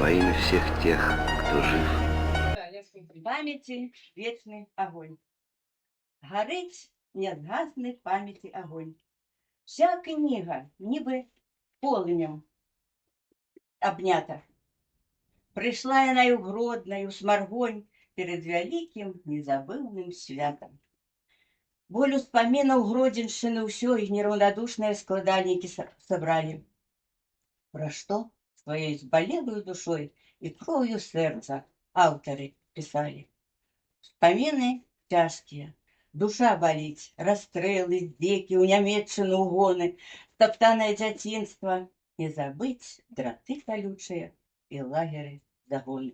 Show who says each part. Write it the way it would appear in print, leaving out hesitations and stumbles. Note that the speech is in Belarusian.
Speaker 1: Во имя всех тех, кто жив.
Speaker 2: В памяти вечный огонь. Горить нязгасный в памяти огонь. Вся книга ніби полымем обнята. Пришла яна і гроднаю смаргонь перед вялікім незабыўным святам. Боль успамінаў Гродзеншчыны ўсё і нераўнадушныя складальнікі сабралі. Пра што сваёй збалелую душой і кроўю сэрца аўтары пісалі. Успаміны цяжкія, душа баліць, расстрэлы, здзекі, у нямецчыну ўгоны, стаптанае дзяцінства, не забыць драты калючыя і лагеры загоны.